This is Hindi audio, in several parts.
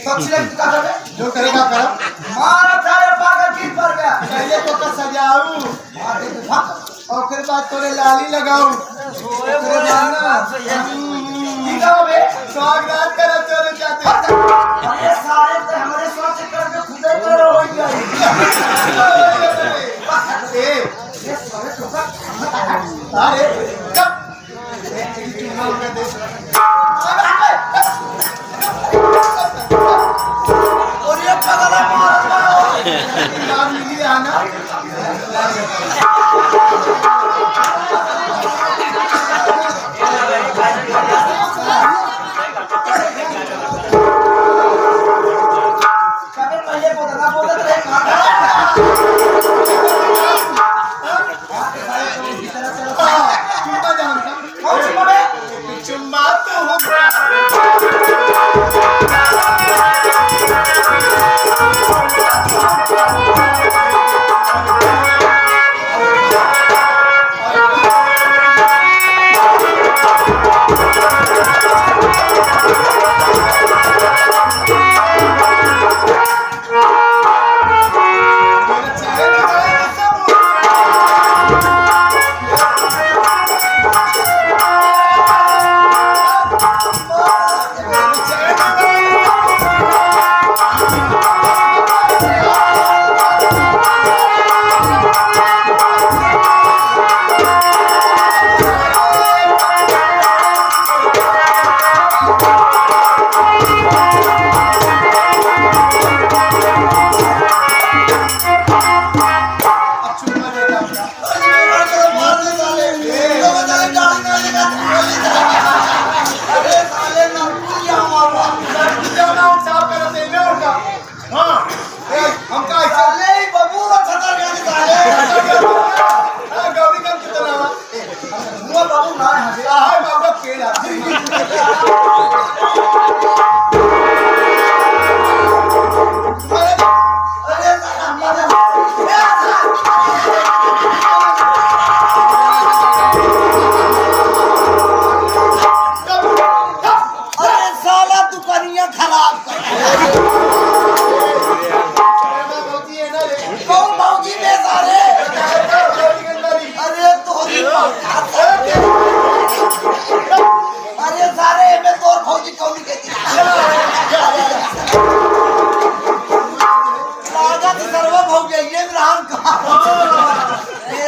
जो करेगा करो मारा सारे पागल किस पर गया पहले तो का सजाऊं और फिर बाद तोरे लाली लगाऊं फिर जाना ठीक है बे स्वागत करो चलो जाते अरे सारे तो हमारे सोच करके खुदे करो हो गई ये सारे तो अरे कब और ये पगला मार नाम मिली आना कभी पहले बोलत रहे चुम्मा जानता कौन सी बे चुम्मा तो हो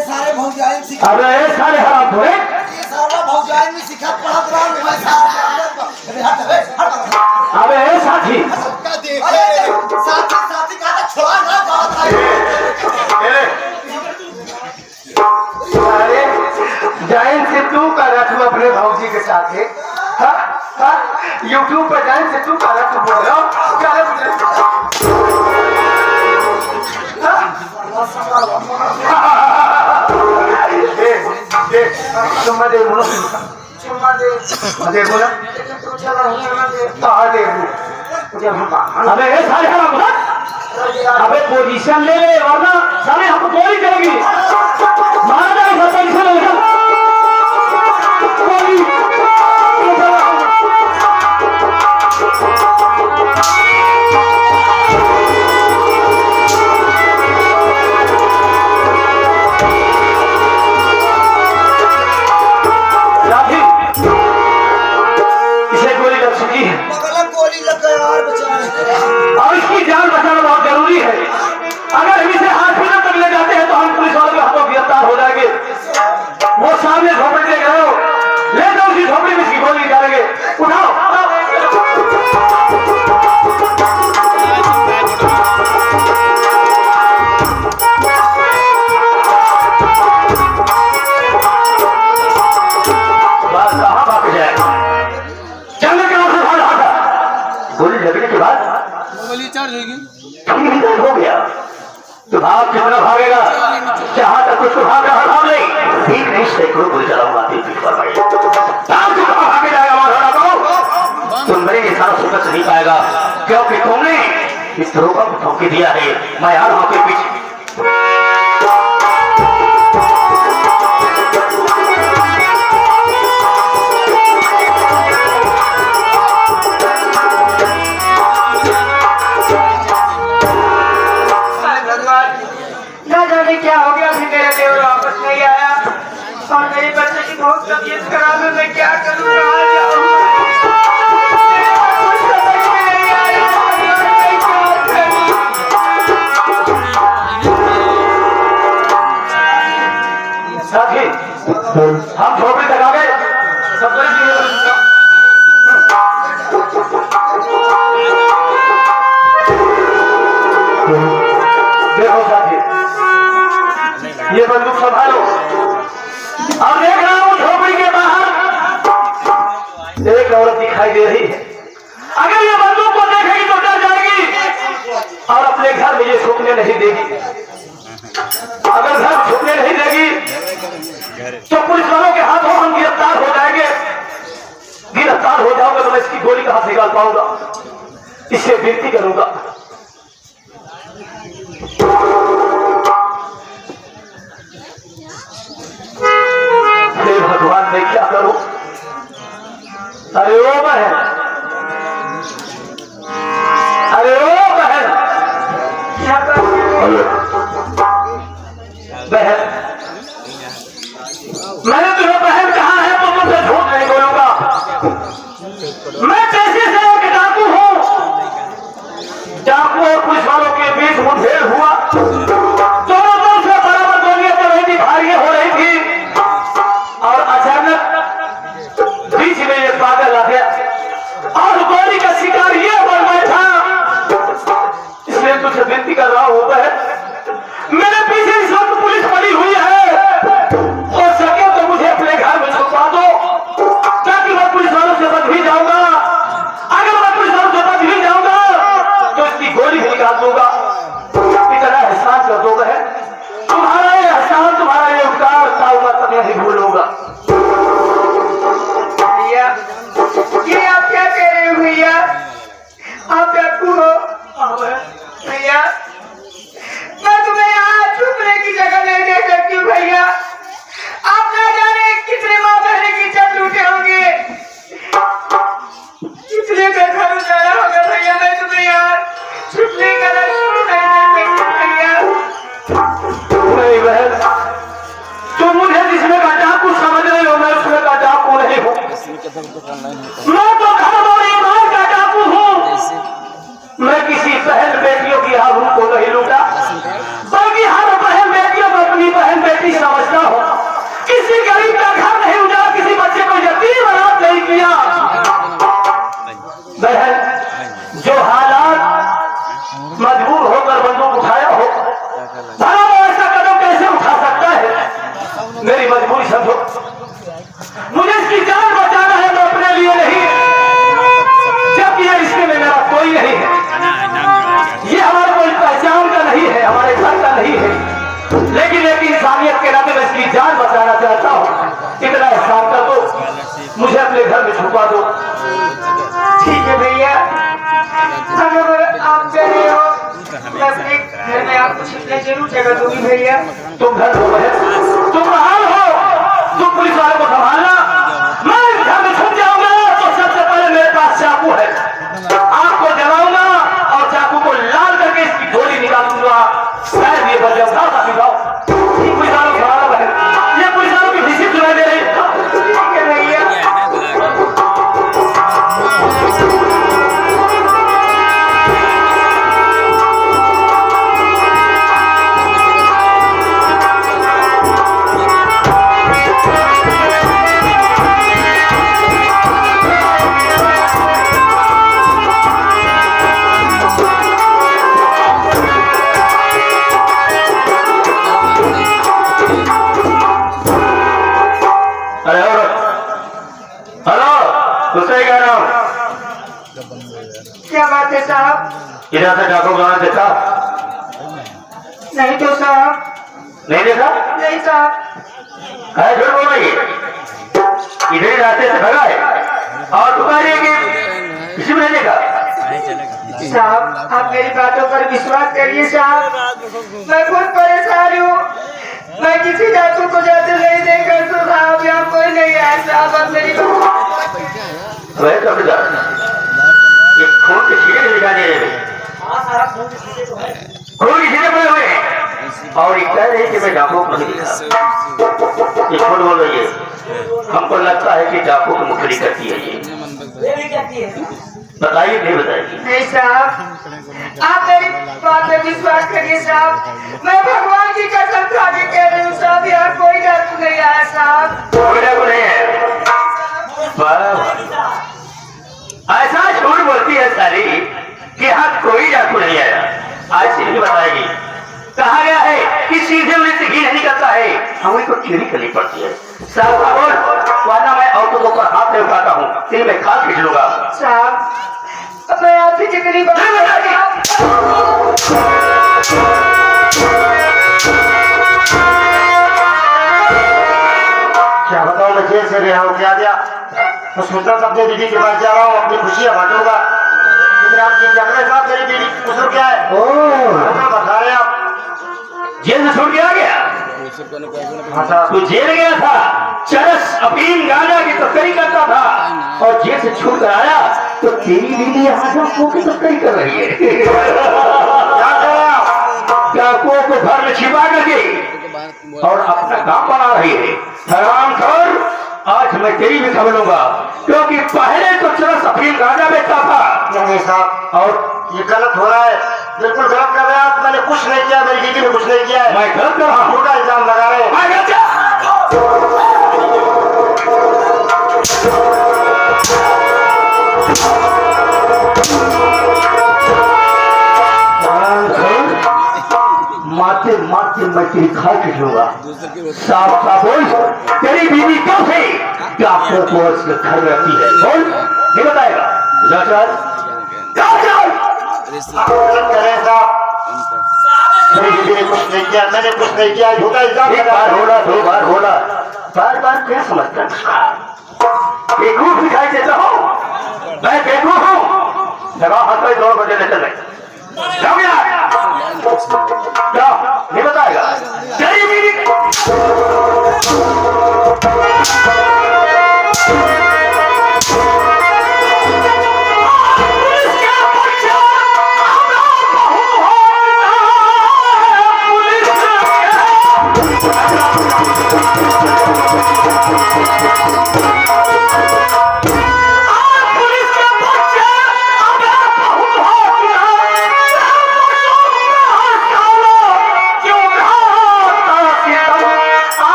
अरे सारे हराम थोड़े ये सारा भौजाई में सिखा पढ़ा रहा हूं मैं सारा अबे साथी सबका देख अरे साथी साथी का छोड़ा ना बात है अरे जाइन से तू का रखू अपने भौजी के साथ है यूट्यूब पर जाइन से तू का रखू बोल रहा हूँ क्या है चुम्मा दे बोलो चुम्मा दे दे बोला लेकिन तू चला नहीं ना दे दे अबे सारे हराम अबे पोजीशन ले ले वरना सारे हमको गोली चलेगी मारा जाएगा पोजीशन ले ले गोली गोली लग गया यार बेचारे और इसकी जान बचाना बहुत जरूरी है। अगर हम इसे हाथ में तक ले जाते हैं तो हम पुलिस वालों के हाथों गिरफ्तार हो जाएंगे। वो सामने झोपड़ी देख रहे हो, ले जाओ उसी झोपड़ी में इसकी गोली निकालेंगे। उठाओ बस कहाँ भाग जाएगा जंगल के ओर से भाग रहा था। गोली लगने के बाद गोली चार्ज होगी हो गया तो भाग कितना भागेगा जहां तक उसको भाग रहा भाग नहीं ठीक नहीं सैकड़ों गोली चलाऊंगा पीठ पर पड़े भागे जाएगा वहां तुम मेरे इशारों से बच नहीं पाएगा क्योंकि तुमने इस तरह का धोखे दिया है। मैं आ रहा हूं के पीछे बहुत तबीयत खराब है, मैं क्या करूं, कहाँ जाऊं? कुछ समझ में नहीं आ रहा है, मैं क्या करूं? साथी हम झोपड़ी तक आ गए। सब देखो साथी, ये बंदूक संभालो। अब देख रहा हूं झोपड़ी के बाहर एक औरत दिखाई दे रही है। अगर ये बंदूक को देखेगी तो डर जाएगी और अपने घर में ये छुपने नहीं देगी। अगर घर छुपने नहीं देगी तो पुलिस वालों के हाथों हम गिरफ्तार हो जाएंगे। गिरफ्तार हो जाओगे तो मैं इसकी गोली कहां से निकाल पाऊंगा। इससे विनती करूंगा, हे भगवान मैं क्या करूं। अरे ओ बहन, अरे ओ बहन, बहन मैंने तुम्हें बहन कहा है तो मुझसे झूठ नहीं बोलूंगा। मैं पैसे से एक डाकू हूं। डाकू और पुलिस वालों के बीच मुठभेड़ हुआ। दोनों तरफ से बराबर गोलियां चल रही थी, भारी हो रही थी और अचानक बीच में एक पागल आ गया और गोली का शिकार ये बन बैठा। इसलिए तुझसे विनती कर रहा हूं बहन, मेरे पीछे इस वक्त पुलिस पड़ी हुई है। हो सके तो मुझे अपने घर में छुपा दो ताकि मैं पुलिस वालों से बच भी जाऊंगा। अगर मैं पुलिस वालों से बच भी जाऊंगा तो इसकी गोली भी निकाल दूंगा। इतना एहसान कर दो बहन, तुम्हारा ये एहसान, तुम्हारा ये उपकार मैं कभी नहीं भूलूंगा। भैया, ये आप क्या कह रहे हो भैया? आप डाकू हो? भैया मैं तुम्हें यहाँ छुपने की जगह नहीं दे सकती हूँ भैया। आप ना जाने कितने माँ बहने की इज्जत लूटे होंगे, कितने का घर उजाड़ा होगा भैया। मैं तुम्हें यहाँ छुपने का नहीं दे सकती भैया। नहीं बहन, तुम मुझे जिसमें का डाकू समझ रहे हो, मैं उसमें का डाकू नहीं हूँ। मैं तो घर और ईमान का डाकू हूँ। मैं किसी बहन बेटियों की आबरू को नहीं लूटा, बल्कि हर बहन बेटियों को अपनी बहन बेटी समझता हूँ। किसी गरीब का घर नहीं उजाड़ा, किसी बच्चे को यतीम अनाथ नहीं किया। बहन, जो हालात मजबूर होकर बंदूक उठाया हो, भला वो ऐसा कदम कैसे उठा सकता है। मेरी मजबूरी समझो, मुझे इसकी जान बचाना है, मैं अपने लिए नहीं, जबकि ये रिश्ते में मेरा कोई नहीं है। ये हमारे कोई पहचान का नहीं है, हमारे घर का नहीं है, लेकिन एक इंसानियत के नाते मैं इसकी जान बचाना चाहता हूँ। इतना एहसान कर दो, मुझे अपने घर में छुपा दो। ठीक है भैया, अगर आप कह रहे हो मैं अपने घर में आपको छिपने जरूर जगह दूंगी भैया। तुम घर हो बहन, तुम बहाल हो, तुम पुलिस वाले को संभालना। मैं इस घर में छुप जाऊंगा तो सबसे पहले मेरे पास चाकू है, आपको जलाऊंगा और चाकू को लाल करके इसकी गोली निकाल दूंगा। शायद ये बच जाऊंगा। काफी गाओ पुलिस वालों को संभालो बहन, ये पुलिस वालों की भीसी सुनाई दे रही है। ठीक है भैया। क्या बात है साहब? इधर से डाकू गाना देखा? नहीं तो साहब। नहीं देखा? नहीं साहब। है झूठ बोल रही है। इधर ही रास्ते से भगा है और तू कह रही है कि किसी ने नहीं देखा। साहब आप मेरी बातों पर विश्वास करिए साहब, मैं खुद परेशान हूँ। मैं किसी डाकू को जाते नहीं देखा तो साहब यहाँ कोई नहीं आया साहब। अब मेरी खून के छींटे दिखा दे रहे, खून के छींटे पड़े हुए हैं और एक कह रही कि मैं डाकू को नहीं देखा। ये झूठ बोल रही है। हमको लगता है कि डाकू की मुखरी करती है ये। बताइए नहीं बताइए। नहीं साहब, आप मेरी बात पे विश्वास करिए साहब, मैं भगवान की कसम खा के कह रही हूँ साहब, यहाँ कोई डाकू नहीं आया साहब। कोई डाकू नहीं है। ऐसा झूठ बोलती है सारी कि हाँ कोई डाकू नहीं आया। आज सीधी बताएगी। कहा गया है कि सीधे उंगली से घी नहीं निकलता है, हमें को चोरी करनी पड़ती है। साहब वरना मैं औरतों को ऊपर हाथ नहीं उठाता हूँ, फिर मैं खाल खींच लूंगा। साहब अब मैं आपसे जितनी बात क्या बताऊं, मैं जेल से रहा हूँ। क्या गया मैं सोचता था अपनी दीदी के पास जा रहा हूँ, अपनी खुशियाँ बांटूंगा, लेकिन आपकी जगह साहब मेरी दीदी कसूर क्या है बता रहे आप। जेल से छूट के आ गया? हाँ साहब। तू जेल गया था, चरस अफीम गांजा की तस्करी करता था और जेल से छूट कर आया तो तेरी बीवी यहाँ डाकुओं की तस्करी कर रही है। क्या कर रहे आप? डाकुओं को घर में छिपा करके और अपना काम बना रही है। हरामखोर, आज मैं तेरी भी खबर लूंगा, क्योंकि पहले तो चरस अफीम गांजा बेचता था। नहीं साहब, और ये गलत हो रहा है, बिल्कुल गलत कर रहे हैं आप। मैंने कुछ नहीं किया, मेरी दीदी ने कुछ नहीं किया है। मैं गलत कर रहा हूँ? झूठा इल्जाम लगा रहे हैं। मारते मारते मैं तेरी खाल खींचूंगा। साफ साफ बोल, तेरी बीवी कब से डॉक्टर को उसके घर रहती है? बोल, नहीं बताएगा? आप गलत कर रहे हैं साहब, मेरी दीदी ने कुछ नहीं किया, मैंने कुछ नहीं किया, झूठा इल्जाम एक लगा बार रहे हैं। होला, दो बार होला, बार बार क्या समझता है उसका? बेवकूफ दिखाई देता हूँ, मैं बेवकूफ हूँ। लगा हाथ में 2 बजे ले चले जाओ यार, जाओ, नहीं बताएगा? तेरी बीवी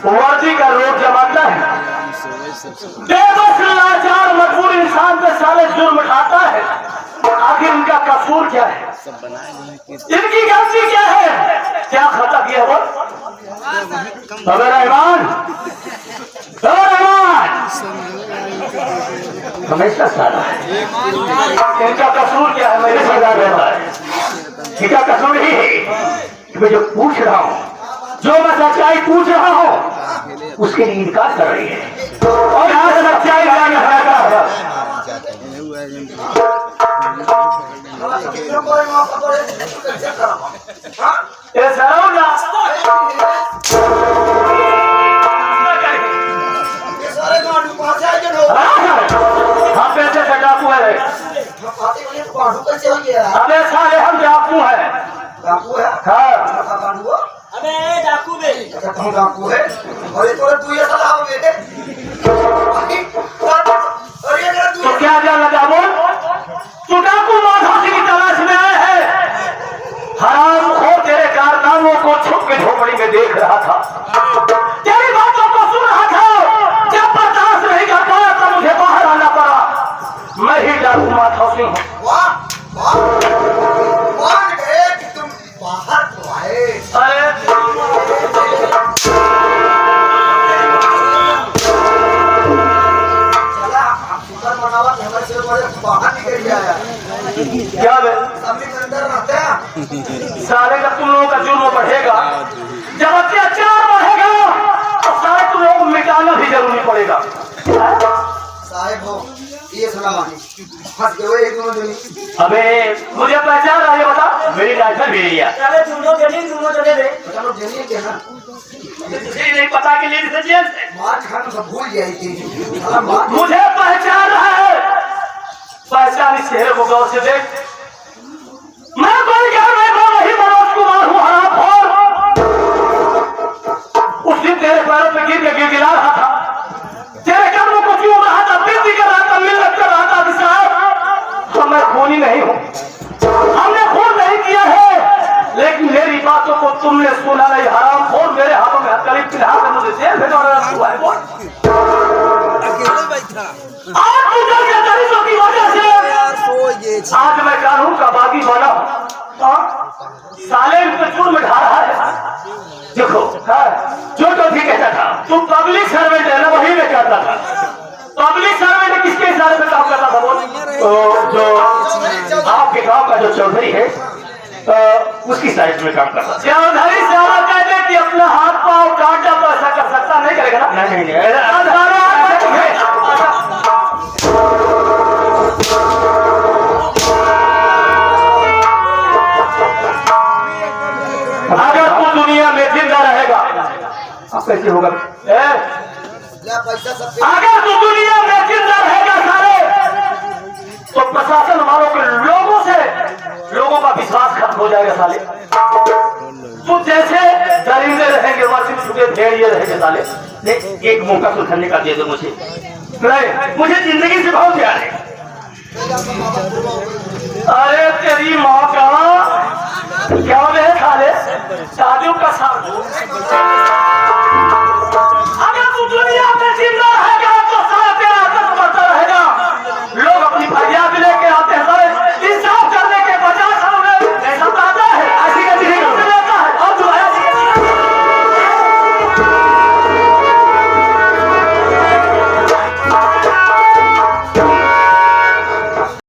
वर्दी का रोग जमाता है, बेबस लाचार मजबूर इंसान पे साले जुर्म उठाता है। आखिर इनका कसूर क्या है? इनकी गलती क्या है? क्या खता किया वो? अबे रहमान, हमेशा साला है। इनका कसूर क्या है? मेरे सजा रहता है। इनका कसूर ही है कि मैं जो पूछ रहा हूँ, जो मैं सच्चाई पूछ रहा हूँ, उसके लिए इनकार कर रही है। और यहाँ से सच्चाई जाने है। हम पैसे से डाकू है। अबे साले हम डाकू है। डाकू है? हाँ, अबे डाकू है। अच्छा तुम डाकू है? और ये तू ये साला हो बेटे। और ये तू तो क्या जान लगा बोल? तू डाकू माधव की तलाश में आए है। हराम खो तेरे कारनामों को छुप के झोपड़ी में देख रहा था, तेरी बातों को सुन रहा था। जब बर्दाश्त नहीं कर पाया तो मुझे बाहर आना पड़ा। मैं ही डाकू माधव सिंह हूँ। वाह वाह, मान गए कि तुम बाहर तो आए। अरे चला आप शुक्र मनावा कि हमारे से बड़े बाहर निकल गया है। क्या बे? सामने के अंदर रहते हैं। सारे का तुम लोगों का जुर्म बढ़ेगा, जब अत्याचार बढ़ेगा तो सारे तुम लोगों को मिटाना भी जरूरी पड़ेगा। साहेब हो ये सलाम फंस गए एक दोनों जनी अबे मुझे पहचान रहा है, बता। मेरी लाइसेंस भी लिया। चले दोनों चले दे। चलो जनी के ना तुझे नहीं पता कि लेडीज एंड जेंट्स मार खाना सब भूल गया थी साला मार मुझे पहचान रहा है। पहचान इस चेहरे को गौर से देख। मैं कोई घर में वही मनोज कुमार हूँ, हरामखोर। उस दिन तेरे पैरों पे गिर गिरा रहा था, तेरे कदमों को क्यों रहा था, विनती कर रहा था, मिन्नत कर रहा था विशाल। तो मैं खूनी नहीं हूँ, हमने खून नहीं किया है, लेकिन मेरी बातों को तुमने सुना नहीं। हरामखोर, मेरे हाथों में हथकड़ी पिला कर मुझे जेल भेजा हुआ है। बोल आज तू के दरिद्रों की वजह से आज मैं कानून का बागी बना हूँ। साले पे जुर्म ढा रहा है। देखो जो तो भी कहता था, तुम पब्लिक सर्वेंट है ना, वही मैं कहता था। पब्लिक सर्वेंट किसके इशारे पे काम करता था? बोल जो आपके गांव का जो चौधरी है उसकी साइड में काम करता। चौधरी सारा कहते कि अपना हाथ पाँव काटा तो ऐसा कर सकता नहीं करेगा ना? नहीं अगर तू दुनिया में जिंदा रहेगा, अब कैसे होगा? पैसा सब अगर तू दुनिया में जिंदा रहेगा सारे, तो प्रशासन वालों के लोगों का विश्वास खत्म हो जाएगा साले। तू जैसे दरिंदे रहेंगे वैसे छुपे भेड़िए रहेंगे साले। एक मौका सुधरने का दे दो मुझे। नहीं, मुझे जिंदगी से बहुत प्यार है। अरे तेरी माँ का क्या है साले, साधु का साधु